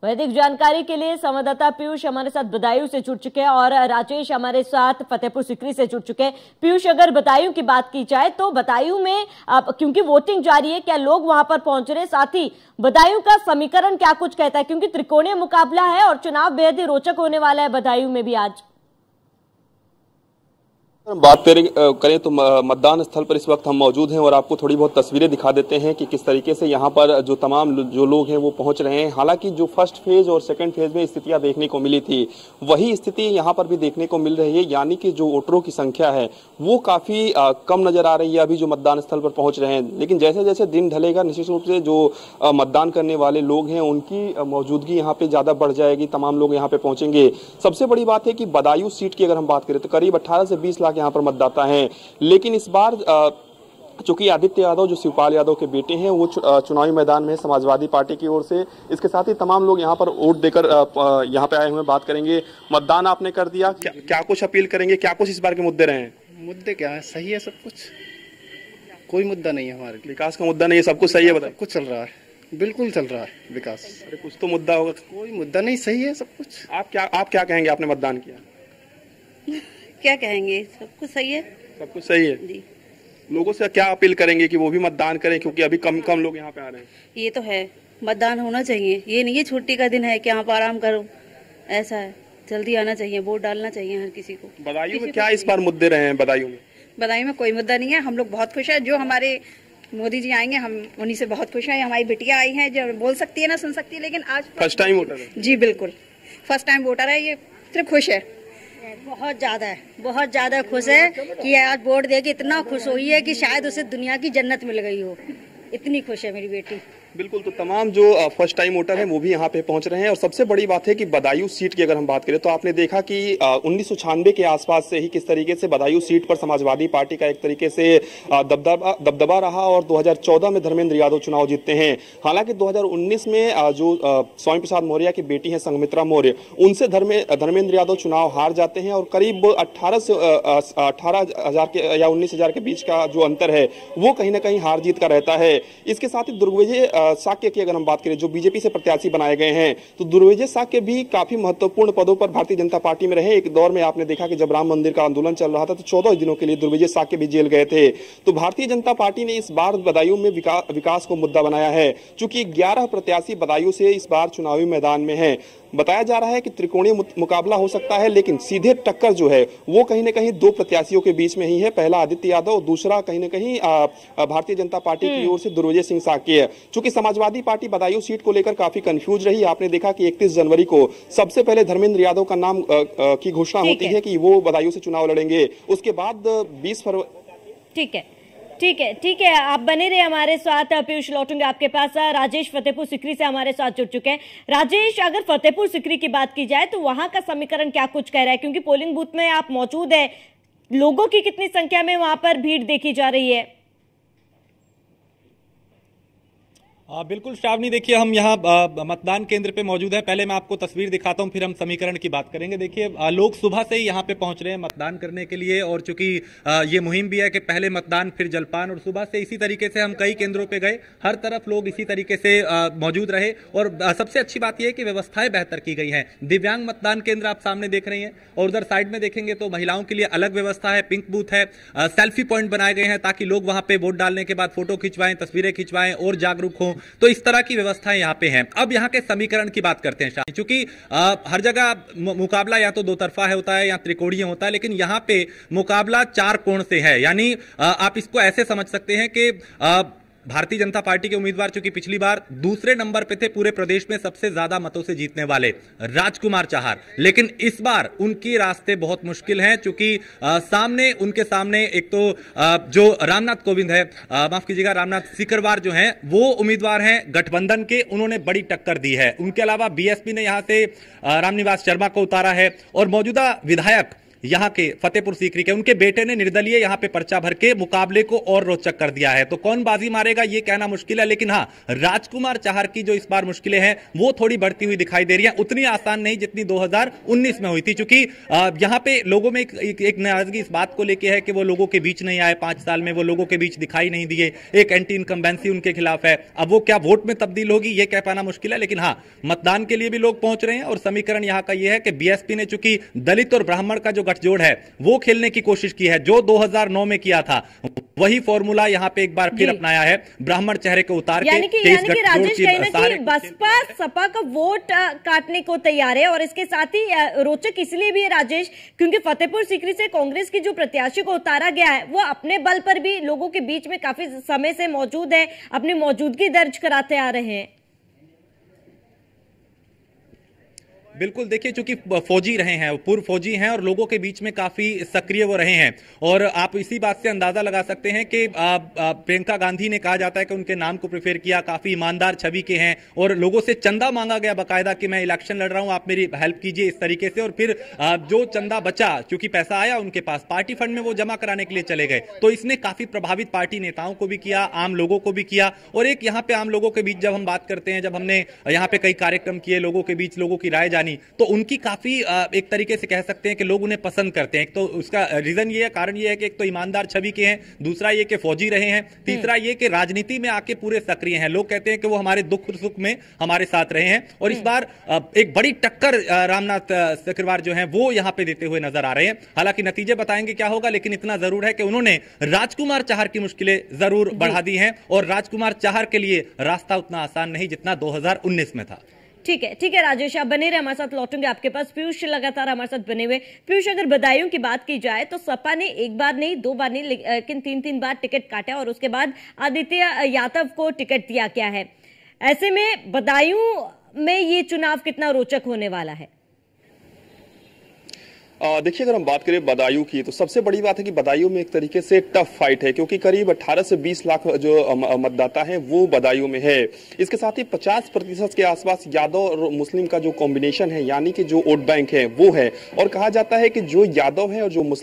वैदिक जानकारी के लिए संवाददाता पीयूष हमारे साथ बदायूं से जुड़ चुके हैं और राजेश हमारे साथ फतेहपुर सीकरी से जुड़ चुके हैं। पीयूष, अगर बदायूं की बात की जाए तो बदायूं में क्योंकि वोटिंग जारी है, क्या लोग वहां पर पहुंच रहे, साथ ही बदायूं का समीकरण क्या कुछ कहता है, क्योंकि त्रिकोणीय मुकाबला है और चुनाव बेहद ही रोचक होने वाला है बदायूं में भी आज। बात करें तो मतदान स्थल पर इस वक्त हम मौजूद हैं और आपको थोड़ी बहुत तस्वीरें दिखा देते हैं कि किस तरीके से यहाँ पर जो तमाम जो लोग हैं वो पहुंच रहे हैं। हालांकि जो फर्स्ट फेज और सेकंड फेज में स्थितियां देखने को मिली थी वही स्थिति यहाँ पर भी देखने को मिल रही है, यानी कि जो वोटरों की संख्या है वो काफी कम नजर आ रही है अभी जो मतदान स्थल पर पहुंच रहे हैं। लेकिन जैसे जैसे दिन ढलेगा निश्चित रूप से जो मतदान करने वाले लोग हैं उनकी मौजूदगी यहाँ पे ज्यादा बढ़ जाएगी, तमाम लोग यहाँ पे पहुंचेंगे। सबसे बड़ी बात है कि बदायूं सीट की अगर हम बात करें तो करीब 18 से 20 लाख यहाँ पर मतदाता हैं। लेकिन इस बार चूंकि आदित्य यादव जो शिवपाल यादव के बेटे हैं वो चुनावी मैदान में समाजवादी पार्टी की ओर से, इसके साथ ही तमाम लोग यहाँ पर वोट देकर यहाँ पे आए हुए। बात करेंगे, मतदान आपने कर दिया, क्या कुछ अपील करेंगे, क्या कुछ इस बार के मुद्दे रहे? मुद्दे क्या है, सही है सब कुछ, कोई मुद्दा नहीं है हमारे लिए। विकास का मुद्दा नहीं है, सब कुछ सही है, बताइए। कुछ चल रहा है, बिल्कुल चल रहा है विकास। अरे कुछ तो मुद्दा होगा। कोई मुद्दा नहीं, सही है सब कुछ। आप क्या कहेंगे, आपने मतदान किया? क्या कहेंगे, सब कुछ सही है। सब कुछ सही है जी। लोगों से क्या अपील करेंगे कि वो भी मतदान करें, क्योंकि अभी कम लोग यहाँ पे आ रहे हैं? ये तो है, मतदान होना चाहिए, ये नहीं है छुट्टी का दिन है कि यहाँ पर आराम करो, ऐसा है, जल्दी आना चाहिए, वोट डालना चाहिए हर किसी को। बदायूं में क्या इस बार मुद्दे रहे हैं? बदायूं में कोई मुद्दा नहीं है, हम लोग बहुत खुश है। जो हमारे मोदी जी आएंगे हम उन्हीं से बहुत खुश है। हमारी बिटिया आई है जो बोल सकती है ना सुन सकती है, लेकिन आज फर्स्ट टाइम वोटर है। जी बिल्कुल, फर्स्ट टाइम वोटर है, ये सिर्फ खुश है, बहुत ज्यादा खुश है कि आज वोट देके इतना खुश हुई है कि शायद उसे दुनिया की जन्नत मिल गई हो, इतनी खुश है मेरी बेटी। बिल्कुल, तो तमाम जो फर्स्ट टाइम वोटर हैं वो भी यहाँ पे पहुंच रहे हैं। और सबसे बड़ी बात है कि बदायूं सीट की अगर हम बात करें तो आपने देखा कि 1996 के आसपास से ही किस तरीके से बदायूं सीट पर समाजवादी पार्टी का एक तरीके से दबदबा रहा और 2014 में धर्मेंद्र यादव चुनाव जीतते हैं। हालांकि 2019 में जो स्वामी प्रसाद मौर्य की बेटी है संघमित्रा मौर्य, उनसे धर्मेंद्र यादव चुनाव हार जाते हैं और करीब 18,000 के या 19,000 के बीच का जो अंतर है वो कहीं ना कहीं हार जीत का रहता है। इसके साथ ही दुर्गविजय साक्य की अगर हम बात करें जो बीजेपी से प्रत्याशी बनाए गए हैं, तो दुर्गविजय साक्य भी काफी महत्वपूर्ण पदों पर भारतीय जनता पार्टी में रहे। एक दौर में आपने देखा कि जब राम मंदिर का आंदोलन चल रहा था तो 14 दिनों के लिए दुर्गविजय साक्य भी जेल गए थे। तो भारतीय जनता पार्टी ने इस बार बदायूं में विकास को मुद्दा बनाया है। चूंकि 11 प्रत्याशी बदायूं से इस बार चुनावी मैदान में है, बताया जा रहा है कि त्रिकोणीय मुकाबला हो सकता है, लेकिन सीधे टक्कर जो है वो कहीं ना कहीं 2 प्रत्याशियों के बीच में ही है। पहला आदित्य यादव, दूसरा कहीं ना कहीं भारतीय जनता पार्टी की ओर से दुर्गविजय सिंह साक्य। चूंकि समाजवादी पार्टी बदायूं सीट को लेकर काफी कंफ्यूज रही। आपने देखा कि 31 जनवरी को सबसे पहले धर्मेंद्र यादव का नाम की घोषणा होती है कि वो बदायूं से चुनाव लड़ेंगे। उसके बाद 20 फरवरी। ठीक है, आप बने रहे हमारे साथ। पीयूष, लौटूंगे आपके पास। राजेश फतेहपुर सीकरी से हमारे साथ जुड़ चुके हैं। राजेश, अगर फतेहपुर सीकरी की बात की जाए तो वहां का समीकरण क्या कुछ कह रहा है, क्योंकि पोलिंग बूथ में आप मौजूद है, लोगों की कितनी संख्या में वहां पर भीड़ देखी जा रही है? बिल्कुल श्रावणी, देखिए हम यहाँ मतदान केंद्र पे मौजूद है। पहले मैं आपको तस्वीर दिखाता हूँ, फिर हम समीकरण की बात करेंगे। देखिए लोग सुबह से ही यहाँ पे पहुंच रहे हैं मतदान करने के लिए, और चूंकि ये मुहिम भी है कि पहले मतदान फिर जलपान, और सुबह से इसी तरीके से हम कई केंद्रों पे गए, हर तरफ लोग इसी तरीके से मौजूद रहे। और सबसे अच्छी बात यह है कि व्यवस्थाएं बेहतर की गई है। दिव्यांग मतदान केंद्र आप सामने देख रही हैं, और उधर साइड में देखेंगे तो महिलाओं के लिए अलग व्यवस्था है, पिंक बूथ है, सेल्फी पॉइंट बनाए गए हैं ताकि लोग वहां पे वोट डालने के बाद फोटो खिंचवाएं, तस्वीरें खिंचवाएं और जागरूक हों। तो इस तरह की व्यवस्थाएं यहाँ पे हैं। अब यहाँ के समीकरण की बात करते हैं, क्योंकि हर जगह मुकाबला या तो दो तरफा होता है या त्रिकोणीय होता है, लेकिन यहाँ पे मुकाबला 4 कोण से है। यानी आप इसको ऐसे समझ सकते हैं कि भारतीय जनता पार्टी के उम्मीदवार चूंकि पिछली बार दूसरे नंबर पे थे पूरे प्रदेश में सबसे ज्यादा मतों से जीतने वाले राजकुमार चाहर, लेकिन इस बार उनके रास्ते बहुत मुश्किल हैं। चूंकि उनके सामने एक तो जो रामनाथ कोविंद है, माफ कीजिएगा, रामनाथ सिकरवार जो हैं वो उम्मीदवार हैं गठबंधन के, उन्होंने बड़ी टक्कर दी है। उनके अलावा बीएसपी ने यहां से रामनिवास शर्मा को उतारा है, और मौजूदा विधायक यहाँ के फतेहपुर सीकरी के, उनके बेटे ने निर्दलीय यहाँ पे पर्चा भर के मुकाबले को और रोचक कर दिया है। तो कौन बाजी मारेगा ये कहना मुश्किल है, लेकिन हाँ, राजकुमार चाहर की जो इस बार मुश्किलें हैं वो थोड़ी बढ़ती हुई दिखाई दे रही है। उतनी आसान नहीं जितनी 2019 में हुई थी, क्योंकि यहाँ पे लोगों में एक नाराजगी इस बात को लेकर है कि वो लोगों के बीच नहीं आए, 5 साल में वो लोगों के बीच दिखाई नहीं दिए, एक एंटी इनकम्बेंसी उनके खिलाफ है। अब वो क्या वोट में तब्दील होगी ये कह पाना मुश्किल है, लेकिन हाँ, मतदान के लिए भी लोग पहुंच रहे हैं। और समीकरण यहां का यह है कि बीएसपी ने चूंकि दलित और ब्राह्मण का जो गठजोड़ है वो खेलने की कोशिश की है, जो 2009 में किया था वही फॉर्मूला यहां पे एक बार फिर अपनाया है, ब्राह्मण चेहरे को उतार के। यानी कि राजेश कहीं ना कहीं बसपा सपा का वोट काटने को तैयार है। और इसके साथ ही रोचक इसलिए भी है राजेश, क्योंकि फतेहपुर सीकरी से कांग्रेस की जो प्रत्याशी को उतारा गया है वो अपने बल पर भी लोगों के बीच में काफी समय से मौजूद है, अपनी मौजूदगी दर्ज कराते आ रहे हैं। बिल्कुल, देखिए चूंकि फौजी रहे हैं, पूर्व फौजी हैं और लोगों के बीच में काफी सक्रिय वो रहे हैं। और आप इसी बात से अंदाजा लगा सकते हैं कि प्रियंका गांधी ने कहा जाता है कि उनके नाम को प्रेफर किया, काफी ईमानदार छवि के हैं और लोगों से चंदा मांगा गया बाकायदा कि मैं इलेक्शन लड़ रहा हूं, आप मेरी हेल्प कीजिए इस तरीके से। और फिर जो चंदा बचा, क्योंकि पैसा आया उनके पास, पार्टी फंड में वो जमा कराने के लिए चले गए। तो इसने काफी प्रभावित पार्टी नेताओं को भी किया, आम लोगों को भी किया। और एक यहाँ पे आम लोगों के बीच जब हम बात करते हैं, जब हमने यहाँ पे कई कार्यक्रम किए, लोगों के बीच लोगों की राय जानी, तो उनकी काफी एक तरीके से कह सकते हैं कि लोग उन्हें पसंद करते हैं। एक तो उसका रीजन ये है, कारण ये है कि एक तो ईमानदार छवि के हैं, दूसरा ये कि फौजी रहे हैं, तीसरा ये कि राजनीति में आके पूरे सक्रिय हैं। लोग कहते हैं कि वो हमारे दुख सुख में हमारे साथ रहे हैं। और इस बार एक बड़ी टक्कर रामनाथ सिकरवार जो है वो यहां पे देते हुए नजर आ रहे हैं। हालांकि नतीजे बताएंगे क्या होगा, लेकिन इतना जरूर है कि उन्होंने राजकुमार चाहर की मुश्किलें जरूर बढ़ा दी हैं और राजकुमार चाहर के लिए रास्ता उतना आसान नहीं जितना 2019 में था। ठीक है राजेश, आप बने रहे, हमारे साथ लौटूंगे आपके पास। पीयूष लगातार हमारे साथ बने हुए। पीयूष, अगर बदायूं की बात की जाए तो सपा ने एक बार नहीं, 2 बार नहीं, लेकिन 3 बार टिकट काटा और उसके बाद आदित्य यादव को टिकट दिया गया है। ऐसे में बदायूं में ये चुनाव कितना रोचक होने वाला है? देखिए, अगर हम बात करें बदायूं की, तो सबसे बड़ी बात है कि बदायूं में एक तरीके से टफ फाइट है, क्योंकि करीब 18 से 20 लाख जो मतदाता हैं वो बदायूं में है। इसके साथ ही 50% के आसपास यादव और मुस्लिम का जो कॉम्बिनेशन है, यानी कि जो वोट बैंक है वो है। और कहा जाता है कि जो यादव है और जो मुस्लिम